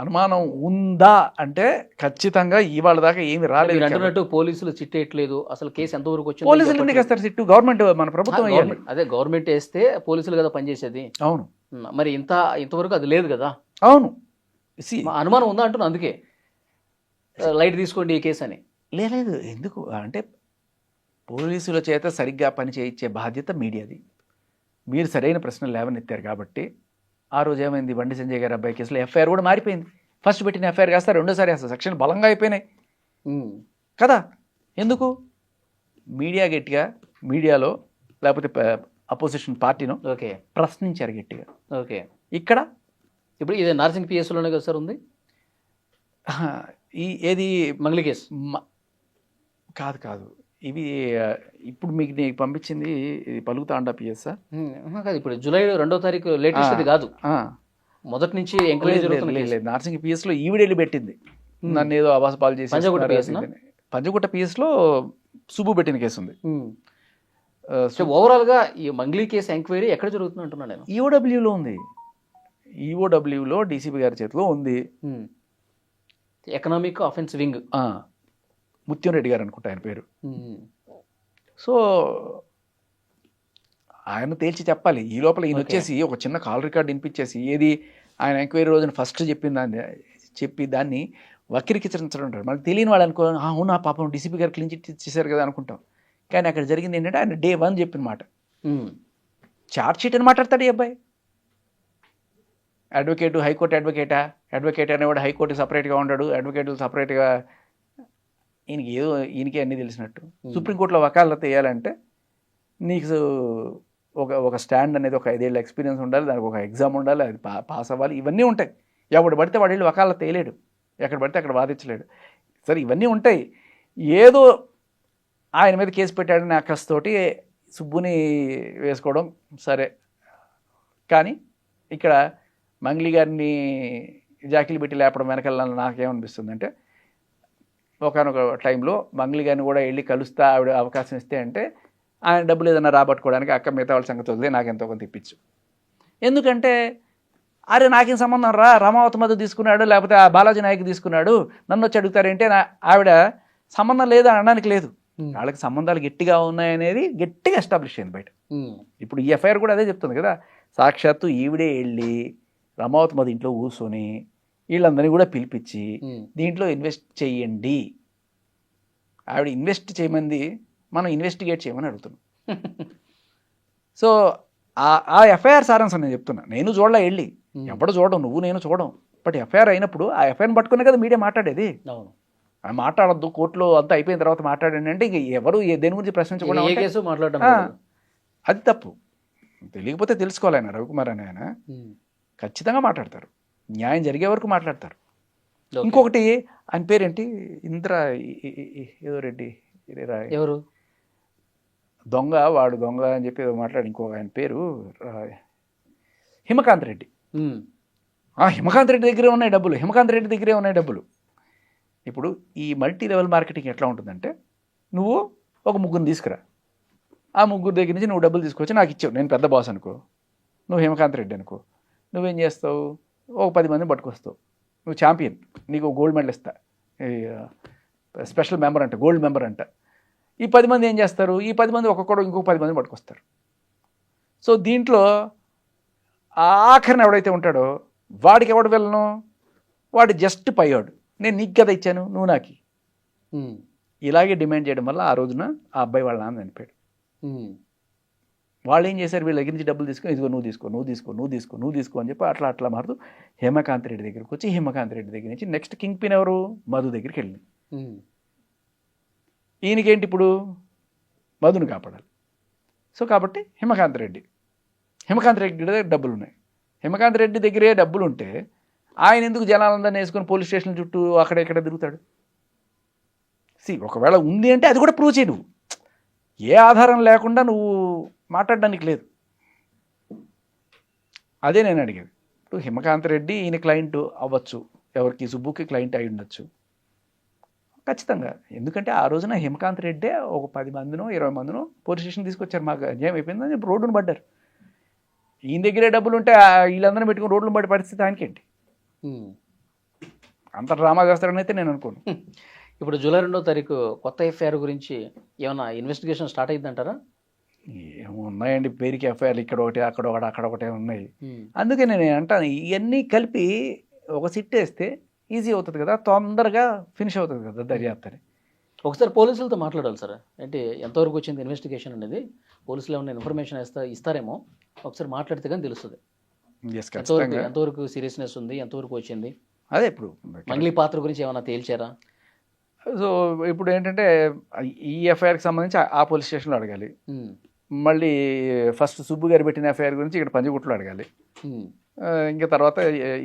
అనుమానం ఉందా అంటే ఖచ్చితంగా ఇవాళ దాకా ఏమి రాలేదు. మీరు అంటున్నట్టు పోలీసులు చిట్టేయట్లేదు, అసలు కేసు ఎంతవరకు వచ్చింది పోలీసులు ఎందుకు వేస్తారు సిట్టు? గవర్నమెంట్, మన ప్రభుత్వం వేయాలి. అదే గవర్నమెంట్ వేస్తే పోలీసులు కదా పనిచేసేది. అవును మరి ఇంతవరకు అది లేదు కదా. అవును. మా అనుమానం ఉందా అంటున్నా, అందుకే లైట్ తీసుకోండి ఈ కేసు అని. లేదు, ఎందుకు అంటే పోలీసుల చేత సరిగ్గా పని చేయించే బాధ్యత మీడియాది. మీరు సరైన ప్రశ్నలు లేవనెత్తారు కాబట్టి ఆ రోజు ఏమైంది, బండి సంజయ్ గారి అబ్బాయి కేసులో ఎఫ్ఐఆర్ కూడా మారిపోయింది. ఫస్ట్ పెట్టిన ఎఫ్ఐఆర్ కాస్త రెండోసారి వేస్తారు, సెక్షన్ బలంగా అయిపోయినాయి కదా. ఎందుకు? మీడియా గట్టిగా, మీడియాలో లేకపోతే అపోజిషన్ పార్టీను ఓకే ప్రశ్నించారు గట్టిగా. ఓకే, ఇక్కడ ఇప్పుడు ఇది నర్సింగ్ పిఎస్లోనే కదా సార్ ఉంది ఏది మంగళి కేసు? కాదు కాదు, ఇవి ఇప్పుడు మీకు నీకు పంపించింది ఇది పలుకుతాండా పిఎస్ కాదు, ఇప్పుడు జూలై 2వ తారీఖు లేటెస్ట్ అది కాదు, మొదటి నుంచి ఎంక్వైరీ జరుగుతుంది. లేదు, నార్సింగ్ పిఎస్లో ఈవిడెళ్ళి పెట్టింది, నన్ను ఏదో అబాస పాలు చేసి. పంజాగుట్ట పిఎస్, పంజాగుట్ట పిఎస్లో సుబ్బు పెట్టిన కేసు ఉంది. ఓవరాల్ గా ఈ మంగ్లీ కేసు ఎంక్వైరీ ఎక్కడ జరుగుతుంది అంటున్నా నేను? ఈఓడబ్ల్యూలో ఉంది. ఈఓడబ్ల్యూలో డీసీపీ గారి చేతిలో ఉంది. ఎకనామిక్ ఆఫెన్స్ వింగ్, ముత్యం రెడ్డి గారు అనుకుంటా ఆయన పేరు. సో ఆయన తేల్చి చెప్పాలి. ఈ లోపల ఈయన వచ్చేసి ఒక చిన్న కాల్ రికార్డ్ వినిపించేసి ఏది ఆయన ఎంక్వైరీ రోజున ఫస్ట్ చెప్పి దాన్ని వక్రీకరించడం ఉంటారు. మనకు తెలియని వాళ్ళు అనుకో, అవునా పాపం డీసీపీ గారు క్లీన్ చిట్ చేశారు కదా అనుకుంటాం. కానీ అక్కడ జరిగింది ఏంటంటే ఆయన డే 1 చెప్పిన మాట చార్జ్ షీట్ అని మాట్లాడతాడు ఈ అబ్బాయి. అడ్వకేటు, హైకోర్టు అడ్వకేట్ అనేవాడు హైకోర్టు సపరేట్గా ఉన్నాడు, అడ్వకేట్లు సపరేట్గా. ఈయనకి అన్నీ తెలిసినట్టు. సుప్రీంకోర్టులో వకాలత వేయాలంటే నీకు ఒక స్టాండ్ అనేది, ఒక 5 ఏళ్ళ ఎక్స్పీరియన్స్ ఉండాలి, దానికి ఒక ఎగ్జామ్ ఉండాలి, అది పాస్ అవ్వాలి, ఇవన్నీ ఉంటాయి. ఎవడు పడితే వాడు వెళ్ళి వకాలత వేయలేడు, ఎక్కడ పడితే అక్కడ వాదించలేడు. సరే, ఇవన్నీ ఉంటాయి. ఏదో ఆయన మీద కేసు పెట్టాడని అక్కస్తోటి సుబ్బుని వేసుకోవడం సరే. కానీ ఇక్కడ మంగ్లీ గారిని జాకిలు పెట్టి లేపడం వెనకాల నాకేమనిపిస్తుంది అంటే, ఒకనొక టైంలో మంగ్లీ గారిని కూడా వెళ్ళి కలుస్తా ఆవిడ అవకాశం ఇస్తే అంటే ఆయన డబ్బులు ఏదైనా రాబట్టుకోవడానికి అక్క మిగతా వాళ్ళ సంగతి వదిలే నాకు ఎంతో కొంత ఇప్పించు. ఎందుకంటే అరే నాకేం సంబంధం రా, రామావతి మధు తీసుకున్నాడు లేకపోతే ఆ బాలాజీ నాయక్ తీసుకున్నాడు, నన్ను వచ్చి అడుగుతారంటే ఆవిడ సంబంధం లేదు అనడానికి లేదు. వాళ్ళకి సంబంధాలు గట్టిగా ఉన్నాయనేది గట్టిగా ఎస్టాబ్లిష్ అయింది బయట. ఇప్పుడు ఈ ఎఫ్ఐఆర్ కూడా అదే చెప్తుంది కదా. సాక్షాత్తు ఈవిడే వెళ్ళి రమావతి మధు ఇంట్లో కూర్చొని వీళ్ళందరినీ కూడా పిలిపించి దీంట్లో ఇన్వెస్ట్ చేయండి, ఆవిడ ఇన్వెస్ట్ చేయమంది, మనం ఇన్వెస్టిగేట్ చేయమని అడుగుతున్నాం. సో ఆ ఎఫ్ఐఆర్ సారాంశం నేను చెప్తున్నా. నేను చూడలే వెళ్ళి, ఎప్పుడు చూడడం, నువ్వు నేను చూడడం. బట్ ఎఫ్ఐఆర్ అయినప్పుడు ఆ ఎఫ్ఐఆర్ని పట్టుకునే కదా మీడియా మాట్లాడేది. మాట్లాడద్దు, కోర్టులో అంతా అయిపోయిన తర్వాత మాట్లాడండి అంటే ఇంక ఎవరు దేని గురించి ప్రశ్నించకుండా అది తప్పు. తెలియకపోతే తెలుసుకోవాలి. ఆయన రవికుమార్ అని ఆయన ఖచ్చితంగా మాట్లాడతారు, న్యాయం జరిగే వరకు మాట్లాడతారు. ఇంకొకటి ఆయన పేరేంటి, ఇంద్ర ఏదో రెడ్డి, ఎవరు దొంగ, వాడు దొంగ అని చెప్పి ఏదో మాట్లాడి, ఇంకొక ఆయన పేరు హిమకాంత్ రెడ్డి. హిమకాంత్ రెడ్డి దగ్గరే ఉన్నాయి డబ్బులు. ఇప్పుడు ఈ మల్టీ లెవెల్ మార్కెటింగ్ ఎట్లా ఉంటుందంటే, నువ్వు ఒక ముగ్గురిని తీసుకురా, ఆ ముగ్గురు దగ్గర నుంచి నువ్వు డబ్బులు తీసుకొచ్చి నాకు ఇచ్చావు, నేను పెద్ద బాస్ అనుకో, నువ్వు హిమకాంత్ రెడ్డి అనుకో, నువ్వేం చేస్తావు, ఒక 10 మందిని పట్టుకొస్తావు, నువ్వు ఛాంపియన్, నీకు గోల్డ్ మెడల్ ఇస్తా, స్పెషల్ మెంబర్ అంట, గోల్డ్ మెంబర్ అంట. ఈ 10 మంది ఏం చేస్తారు, ఈ 10 మంది ఒక్కొక్కడు ఇంకొక 10 మంది పట్టుకొస్తారు. సో దీంట్లో ఆఖరిని ఎవడైతే ఉంటాడో వాడికి ఎవడు వెళ్ళను, వాడు జస్ట్ పయ్యాడు, నేను నీకు కదా ఇచ్చాను, నువ్వు నాకి. ఇలాగే డిమాండ్ చేయడం వల్ల ఆ రోజున ఆ అబ్బాయి వాళ్ళ నాన్న చనిపోయాడు. వాళ్ళు ఏం చేశారు, వీళ్ళ దగ్గర నుంచి డబ్బులు తీసుకొని, ఇదిగో నువ్వు తీసుకో అని చెప్పి అట్లా మారుతూ హేమకాంత్ రెడ్డి దగ్గరికి వచ్చి, హేమకాంత్ రెడ్డి దగ్గర నుంచి నెక్స్ట్ కింగ్ పిన్ ఎవరు, మధు దగ్గరికి వెళ్ళింది. ఈయనకేంటి ఇప్పుడు, మధుని కాపాడాలి. సో కాబట్టి హిమకాంత్ రెడ్డి దగ్గర డబ్బులు ఉన్నాయి. హిమకాంత్ రెడ్డి దగ్గరే డబ్బులు ఉంటే ఆయన ఎందుకు జనాలందరినీ వేసుకొని పోలీస్ స్టేషన్ చుట్టూ అక్కడెక్కడ తిరుగుతాడు? ఒకవేళ ఉంది అంటే అది కూడా ప్రూవ్ చేయి. నువ్వు ఏ ఆధారం లేకుండా నువ్వు మాట్లాడడానికి లేదు. అదే నేను అడిగేది. ఇప్పుడు హిమకాంత్ రెడ్డి ఈయన క్లయింట్ అవ్వచ్చు, ఎవరికి సుబ్బుకి క్లయింట్ అయి ఉండొచ్చు ఖచ్చితంగా. ఎందుకంటే ఆ రోజున హిమకాంత్ రెడ్డే ఒక 10 మందినో 20 మందినో పోలీస్ స్టేషన్ తీసుకొచ్చారు, మాకు అన్యాయం అయిపోయిందని చెప్పి రోడ్డును పడ్డారు. ఈయన దగ్గరే డబ్బులు ఉంటే వీళ్ళందరూ పెట్టుకుని రోడ్లు పడే పరిస్థితి ఆయనకేంటి? అంత డ్రామా చేస్తాడని అయితే నేను అనుకోను. ఇప్పుడు జూలై 2వ తారీఖు కొత్త ఎఫ్ఐఆర్ గురించి ఏమైనా ఇన్వెస్టిగేషన్ స్టార్ట్ అయిందంటారా? ఉన్నాయండి పేరుకి ఎఫ్ఐఆర్లు, ఇక్కడ ఒకటి అక్కడ ఒకటి అక్కడ ఒకటే ఉన్నాయి. అందుకే నేను అంటాను ఇవన్నీ కలిపి ఒక సిట్ వేస్తే ఈజీ అవుతుంది కదా, తొందరగా ఫినిష్ అవుతుంది కదా దర్యాప్తు అని. ఒకసారి పోలీసులతో మాట్లాడాలి సార్. అంటే ఎంతవరకు వచ్చింది ఇన్వెస్టిగేషన్ అనేది, పోలీసులు ఏమైనా ఇన్ఫర్మేషన్ ఇస్తారేమో, ఒకసారి మాట్లాడితే కానీ తెలుస్తుంది ఎంతవరకు సీరియస్నెస్ ఉంది, ఎంతవరకు వచ్చింది. అదే ఇప్పుడు మంగ్లీ పాత్ర గురించి ఏమైనా తేల్చారా? సో ఇప్పుడు ఏంటంటే ఈ ఎఫ్ఐఆర్కి సంబంధించి ఆ పోలీస్ స్టేషన్లో అడగాలి, మళ్ళీ ఫస్ట్ సుబ్బు గారు పెట్టిన ఎఫ్ఐఆర్ గురించి ఇక్కడ పంజగుట్లో అడగాలి, ఇంకా తర్వాత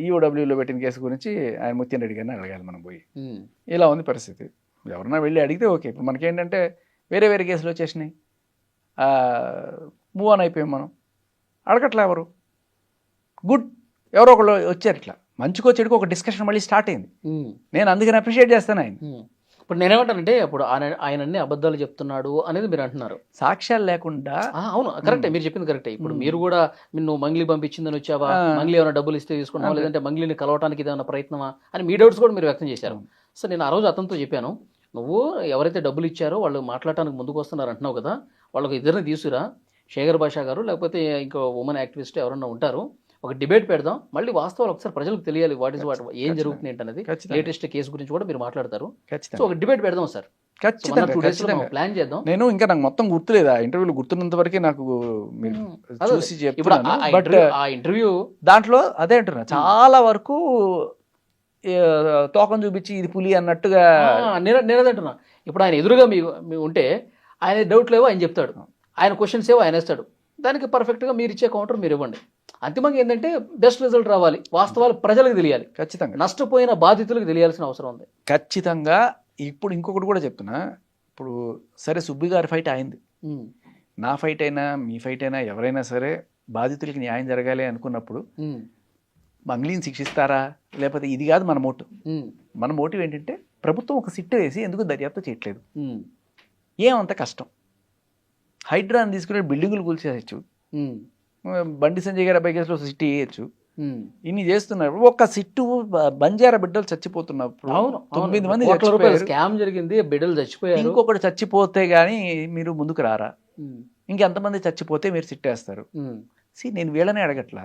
ఈఓడబ్ల్యూలో పెట్టిన కేసు గురించి ఆయన ముత్యం రెడ్డి గారిని అడగాలి మనం పోయి. ఇలా ఉంది పరిస్థితి. ఎవరన్నా వెళ్ళి అడిగితే ఓకే. ఇప్పుడు మనకేంటంటే వేరే వేరే కేసులు వచ్చేసినాయి, మూవ్ ఆన్ అయిపోయాం మనం. అడగట్లే ఎవరు, గుడ్, ఎవరో ఒకళ్ళు వచ్చారు. ఇట్లా మంచికో చెడుకో ఒక డిస్కషన్ మళ్ళీ స్టార్ట్ అయింది. నేను అందుకని అప్రిషియేట్ చేస్తాను ఆయన. ఇప్పుడు నేనేమంటానంటే ఇప్పుడు ఆయన అన్ని అబద్ధాలు చెప్తున్నాడు అనేది మీరు అంటున్నారు, సాక్ష్యాలు లేకుండా. అవును, కరెక్టే, మీరు చెప్పింది కరెక్టే. ఇప్పుడు మీరు కూడా నువ్వు మంగ్లీ పంపించిందని వచ్చావా, మంగ్లీ ఏమైనా డబ్బులు ఇస్తే తీసుకున్నావా, లేదంటే మంగ్లీని కలవటానికి ఏమైనా ప్రయత్నమా అని మీ డౌట్స్ కూడా మీరు వ్యక్తం చేశారు. సో నేను ఆ రోజు అతనితో చెప్పాను, నువ్వు ఎవరైతే డబ్బులు ఇచ్చారో వాళ్ళు మాట్లాడటానికి ముందుకు వస్తున్నారు అంటున్నావు కదా, వాళ్ళకి ఇద్దరిని తీసుకురా, శేఖర్ భాషా గారు లేకపోతే ఇంకో ఉమెన్ యాక్టివిస్ట్ ఎవరన్నా ఉంటారు, ఒక డిబేట్ పెడదాం, మళ్ళీ వాస్తవాలు ఒకసారి ప్రజలకు తెలియాలి, వాట్ ఏం జరుగుతుంది ఏంటనేది, లేటెస్ట్ కేసు గురించి కూడా మీరు మాట్లాడతారు. సో ఒక డిబేట్ పెడదాం సార్, ప్లాన్ చేద్దాం. నేను ఇంకా నాకు మొత్తం గుర్తులేదు, ఆ ఇంటర్వ్యూలు గుర్తున్నంత వరకే నాకు చూసి చెప్తున్నాను. బట్ ఆ ఇంటర్వ్యూ దాంట్లో అదే అంటున్నా, చాలా వరకు తోకం చూపించి ఇది పులి అన్నట్టుగా నేనేదంటున్నా. ఇప్పుడు ఆయన ఎదురుగా మీ ఉంటే ఆయన డౌట్ లేవో ఆయన చెప్తాడు, ఆయన క్వశ్చన్స్ ఏవో ఆయన వేస్తాడు, దానికి పర్ఫెక్ట్గా మీరు ఇచ్చే కౌంటర్ మీరు ఇవ్వండి. అంతిమంగా ఏంటంటే బెస్ట్ రిజల్ట్ రావాలి, వాస్తవాలు ప్రజలకు తెలియాలి, ఖచ్చితంగా నష్టపోయిన బాధితులకు తెలియాల్సిన అవసరం ఉంది ఖచ్చితంగా. ఇప్పుడు ఇంకొకటి కూడా చెప్తున్నా, ఇప్పుడు సరే సుబ్బి గారి ఫైట్ అయింది, నా ఫైట్ అయినా మీ ఫైట్ అయినా ఎవరైనా సరే బాధితులకి న్యాయం జరగాలి అనుకున్నప్పుడు మంగ్లీని శిక్షిస్తారా, లేకపోతే ఇది కాదు మన మోటివ్. మన మోటివ్ ఏంటంటే ప్రభుత్వం ఒక సిట్టు వేసి ఎందుకు దర్యాప్తు చేయట్లేదు, ఏమంత కష్టం, హైడ్రాని తీసుకునే బిల్డింగులు కూల్చేయచ్చు, బండి సంజయ్ గారి అబ్బాయి కేసులో సిట్టు వేయచ్చు, ఇన్ని చేస్తున్నారు. ఒక సిట్టు బంజారా బిడ్డలు చచ్చిపోతున్నప్పుడు 9 మంది స్కామ్ జరిగింది, బిడ్డలు చచ్చిపోయారు, ఇంకొకటి చచ్చిపోతే గానీ మీరు ముందుకు రారా, ఇంకెంతమంది చచ్చిపోతే మీరు సిట్టేస్తారు. నేను వీళ్ళనే అడగట్లా.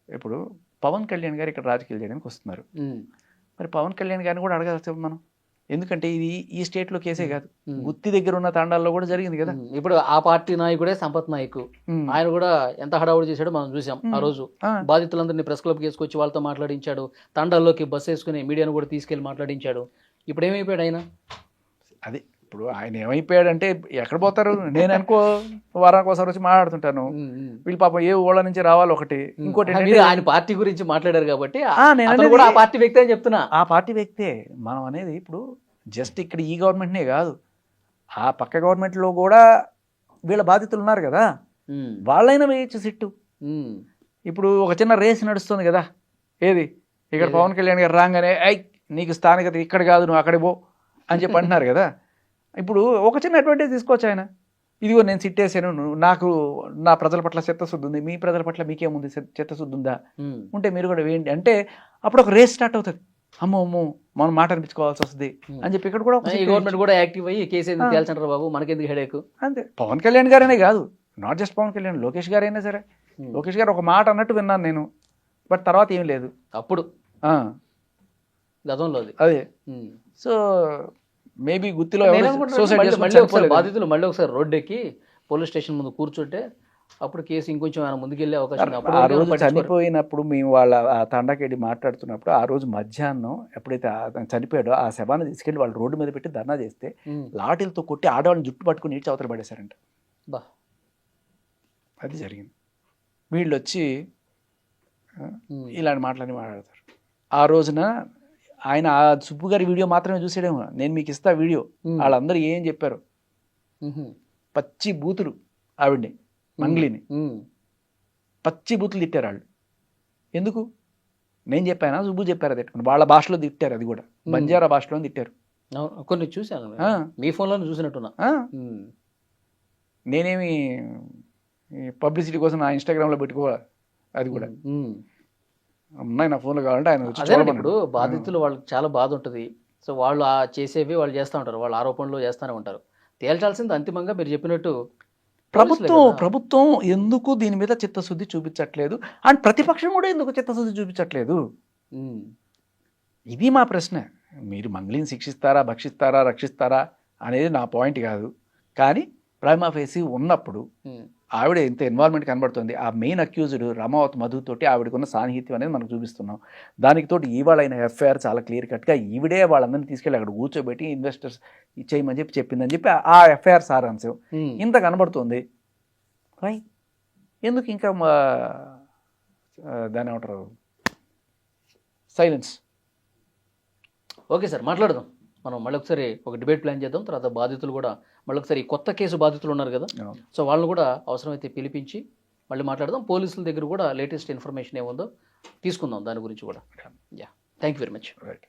ఇప్పుడు పవన్ కళ్యాణ్ గారు ఇక్కడ రాజకీయాలు చేయడానికి వస్తున్నారు, మరి పవన్ కళ్యాణ్ గారిని కూడా అడగాల్సి మనం, ఎందుకంటే ఇది ఈ స్టేట్లో కేసే కాదు, గుత్తి దగ్గర ఉన్న తాండాల్లో కూడా జరిగింది కదా. ఇప్పుడు ఆ పార్టీ నాయకుడే సంపత్ నాయక్, ఆయన కూడా ఎంత హడావుడి చేశాడో మనం చూసాం. ఆ రోజు బాధితులందరినీ ప్రెస్ క్లబ్కి వేసుకొచ్చి వాళ్ళతో మాట్లాడించాడు, తాండాల్లోకి బస్సు వేసుకుని మీడియాను కూడా తీసుకెళ్లి మాట్లాడించాడు. ఇప్పుడు ఏమైపోయాడు ఆయన? అది ఇప్పుడు ఆయన ఏమైపోయాడంటే ఎక్కడ పోతారు, నేను అనుకో వారానికి ఒకసారి వచ్చి మాట్లాడుతుంటాను, వీళ్ళు పాపం ఏ ఊళ్ళ నుంచి రావాలి ఒకటి, ఇంకోటి ఆయన పార్టీ గురించి మాట్లాడారు కాబట్టి కూడా ఆ పార్టీ వ్యక్తి అని చెప్తున్నా. ఆ పార్టీ వ్యక్తే మనం అనేది. ఇప్పుడు జస్ట్ ఇక్కడ ఈ గవర్నమెంట్నే కాదు, ఆ పక్క గవర్నమెంట్లో కూడా వీళ్ళ బాధితులు ఉన్నారు కదా, వాళ్ళైనా వేయచ్చు సిట్టు. ఇప్పుడు ఒక చిన్న రేస్ నడుస్తుంది కదా, ఏది ఇక్కడ పవన్ కళ్యాణ్ గారు రాగానే నీకు స్థానికత ఇక్కడ కాదు, నువ్వు అక్కడికి పో అని చెప్పి అంటున్నారు కదా. ఇప్పుడు ఒక చిన్న అడ్వాంటేజ్ తీసుకోవచ్చు ఆయన, ఇదిగో నేను సిట్టేసాను, నాకు నా ప్రజల పట్ల చిత్తశుద్ధి ఉంది, మీ ప్రజల పట్ల మీకేముంది చిత్తశుద్ధి ఉందా, ఉంటే మీరు కూడా వేయండి అంటే అప్పుడు ఒక రేస్ స్టార్ట్ అవుతుంది. అమ్మో మనం మాట అనిపించుకోవాల్సి వస్తుంది అని చెప్పి ఇక్కడ కూడా గవర్నమెంట్ కూడా యాక్టివ్ అయ్యి కేసు తేల్చంటారు బాబు, మనకెందుకు హెడేక్. అంతే, పవన్ కళ్యాణ్ గారనే కాదు, నాట్ జస్ట్ పవన్ కళ్యాణ్, లోకేష్ గారు అయినా సరే. లోకేష్ గారు ఒక మాట అన్నట్టు విన్నాను నేను, బట్ తర్వాత ఏం లేదు అప్పుడు గతంలో అదే. సో మేబీ గుత్తిలో బాధితులు మళ్ళీ ఒకసారి రోడ్డు ఎక్కి పోలీస్ స్టేషన్ ముందు కూర్చుంటే అప్పుడు కేసు ఇంకొంచెం ఆయన ముందుకెళ్ళే అవకాశం. ఆ రోజు చనిపోయినప్పుడు మేము వాళ్ళ ఆ తండాకెళ్ళి మాట్లాడుతున్నప్పుడు ఆ రోజు మధ్యాహ్నం ఎప్పుడైతే చనిపోయాడో ఆ శవాన్ని తీసుకెళ్ళి వాళ్ళు రోడ్డు మీద పెట్టి ధర్నా చేస్తే లాఠీలతో కొట్టి ఆడవాళ్ళని జుట్టు పట్టుకుని నీటి అవతల పడేశారంట. అది జరిగింది. వీళ్ళు వచ్చి ఇలాంటి మాటలని మాట్లాడతారు. ఆ రోజున ఆయన ఆ సుబ్బు గారి వీడియో మాత్రమే చూసాడేమో, నేను మీకు ఇస్తా వీడియో, వాళ్ళందరూ ఏం చెప్పారు, పచ్చి బూతులు ఆవిడ్ని, మంగ్లీని పచ్చి బూతులు తిట్టారు వాళ్ళు. ఎందుకు నేను చెప్పానా సుబ్బు చెప్పారా తిట్టుకుని, వాళ్ళ భాషలో తిట్టారు, అది కూడా బంజారా భాషలో తిట్టారు. కొన్ని చూశాను, మీ ఫోన్లో చూసినట్టున్నా. నేనేమి పబ్లిసిటీ కోసం నా ఇన్స్టాగ్రామ్లో పెట్టుకోవాలి, అది కూడా ఉన్నాయి నా ఫోన్లో కావాలంటే ఆయన వచ్చి అదే చూడమనండి. ఇప్పుడు బాధితులు వాళ్ళకి చాలా బాధ ఉంటుంది. సో వాళ్ళు ఆ చేసేవి వాళ్ళు చేస్తూ ఉంటారు, వాళ్ళ ఆరోపణలు చేస్తూనే ఉంటారు. తేల్చాల్సింది అంతిమంగా మీరు చెప్పినట్టు పోలీసులే కదా. ప్రభుత్వం ఎందుకు దీని మీద చిత్తశుద్ధి చూపించట్లేదు అండ్ ప్రతిపక్షం కూడా ఎందుకు చిత్తశుద్ధి చూపించట్లేదు, ఉమ్, ఇది మా ప్రశ్న. మీరు మంగ్లీని శిక్షిస్తారా, భక్షిస్తారా, రక్షిస్తారా అనేది నా పాయింట్ కాదు. కానీ ప్రైమా ఫేసి ఉన్నప్పుడు ఉమ్, ఆవిడ ఎంత ఇన్వాల్వ్మెంట్ కనబడుతుంది. ఆ మెయిన్ అక్యూజ్డ్ రమావత్ మధుతోటి ఆవిడకున్న సాన్నిహిత్యం అనేది మనకు చూపిస్తున్నాం. దానికి తోటి ఇవాళ అయిన ఎఫ్ఐఆర్ చాలా క్లియర్ కట్గా ఈవిడే వాళ్ళందరినీ తీసుకెళ్ళి అక్కడ కూర్చోబెట్టి ఇన్వెస్టర్స్ ఇచ్చేయమని చెప్పి చెప్పిందని చెప్పి ఆ ఎఫ్ఐఆర్ సారాంశం ఉమ్. ఇంత కనబడుతుంది. వై ఎందుకు ఇంకా దాని ఏమంటారు సైలెన్స్? ఓకే సార్, మాట్లాడదాం. మనం మళ్ళీ ఒకసారి ఒక డిబేట్ ప్లాన్ చేద్దాం. తర్వాత బాధితులు కూడా మళ్ళీ ఒకసారి ఈ కొత్త కేసు బాధితులు ఉన్నారు కదా, సో వాళ్ళని కూడా అవసరమైతే పిలిపించి మళ్ళీ మాట్లాడదాం. పోలీసుల దగ్గర కూడా లేటెస్ట్ ఇన్ఫర్మేషన్ ఏముందో తీసుకుందాం, దాని గురించి కూడా. Yeah, thank you very much. Right.